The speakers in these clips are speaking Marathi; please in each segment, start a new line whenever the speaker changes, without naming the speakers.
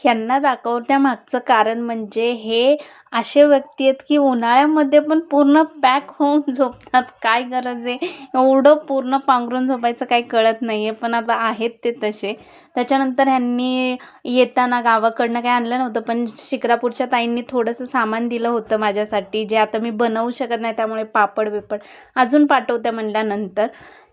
ह्यांना दाखवण्यामागचं कारण म्हणजे हे असे व्यक्ती आहेत की उन्हाळ्यामध्ये पण पूर्ण पॅक होऊन झोपतात. काय गरज आहे एवढं पूर्ण पांघरून झोपायचं, काही कळत नाही आहे. पण आता आहेत ते तसे. त्याच्यानंतर ह्यांनी येताना गावाकडनं काही आणलं नव्हतं, पण शिक्रापूरच्या ताईंनी थोडंसं सामान दिलं होतं माझ्यासाठी, जे आता मी बनवू शकत नाही, त्यामुळे पापड बिपड अजून पाठवत्या म्हणल्यानंतर.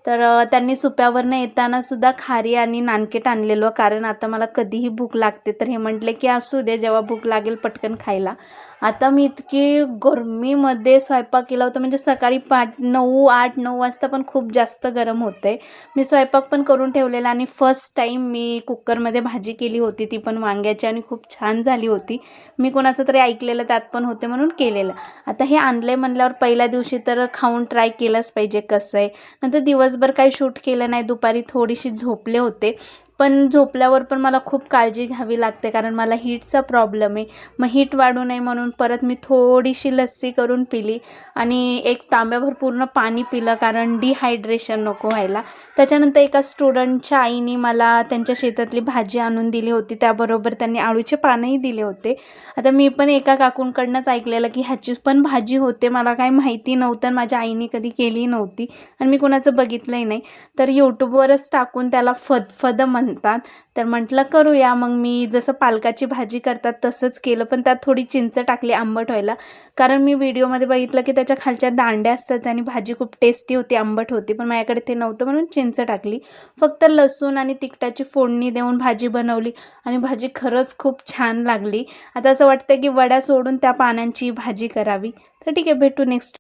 तर त्यांनी सुप्यावरनं येताना सुद्धा खारी आणि नानकेट आणलेलं, कारण आता मला कधीही भूक लागते. तर हे म्हटले की असू दे, जेव्हा भूक लागेल पटकन खायला. आता मी इतकी गरमीमध्ये स्वयंपाक केला होता, म्हणजे सकाळी 8-9 वाजता पण खूप जास्त गरम होतं आहे. मी स्वयंपाक पण करून ठेवलेला आणि फर्स्ट टाईम मी कुकरमध्ये भाजी केली होती, ती पण वांग्याची, आणि खूप छान झाली होती. मी कोणाचं तरी ऐकलेलं त्यात पण होते म्हणून केलेलं. आता हे आणले म्हणल्यावर पहिल्या दिवशी तर खाऊन ट्राय केलंच पाहिजे कसं आहे. नंतर दिवसभर काही शूट केलं नाही, दुपारी थोडीशी झोपले होते. पण झोपल्यावर पण मला खूप काळजी घ्यावी लागते, कारण मला हीटचा प्रॉब्लेम आहे. मग हीट वाढू नये म्हणून परत मी थोडीशी लस्सी करून पिली आणि 1 तांब्याभर पूर्ण पाणी पिलं, कारण डिहायड्रेशन नको व्हायला. त्याच्यानंतर एका स्टुडंटच्या आईने मला त्यांच्या शेतातली भाजी आणून दिली होती, त्याबरोबर त्यांनी आळूचे पानंही दिले होते. आता मी पण एका काकूंकडनंच ऐकलेलं की ह्याची पण भाजी होते, मला काही माहिती नव्हतं, माझ्या आईने कधी केली नव्हती आणि मी कुणाचं बघितलंही नाही. तर यूट्यूबवरच टाकून त्याला फदफद म्हणतात. तर म्हटलं करूया. मग मी जसं पालकाची भाजी करतात तसंच केलं, पण त्यात थोडी चिंच टाकली आंबट व्हायला, कारण मी व्हिडिओमध्ये बघितलं की त्याच्या खालच्या दांड्या असतात आणि भाजी खूप टेस्टी होती, आंबट होती, पण माझ्याकडे ते नव्हतं म्हणून चिंच टाकली. फक्त लसूण आणि तिखटाची फोडणी देऊन भाजी बनवली आणि भाजी खरंच खूप छान लागली. आता असं वाटतं की वड्या सोडून त्या पानांची भाजी करावी. तर ठीक आहे, भेटू नेक्स्ट.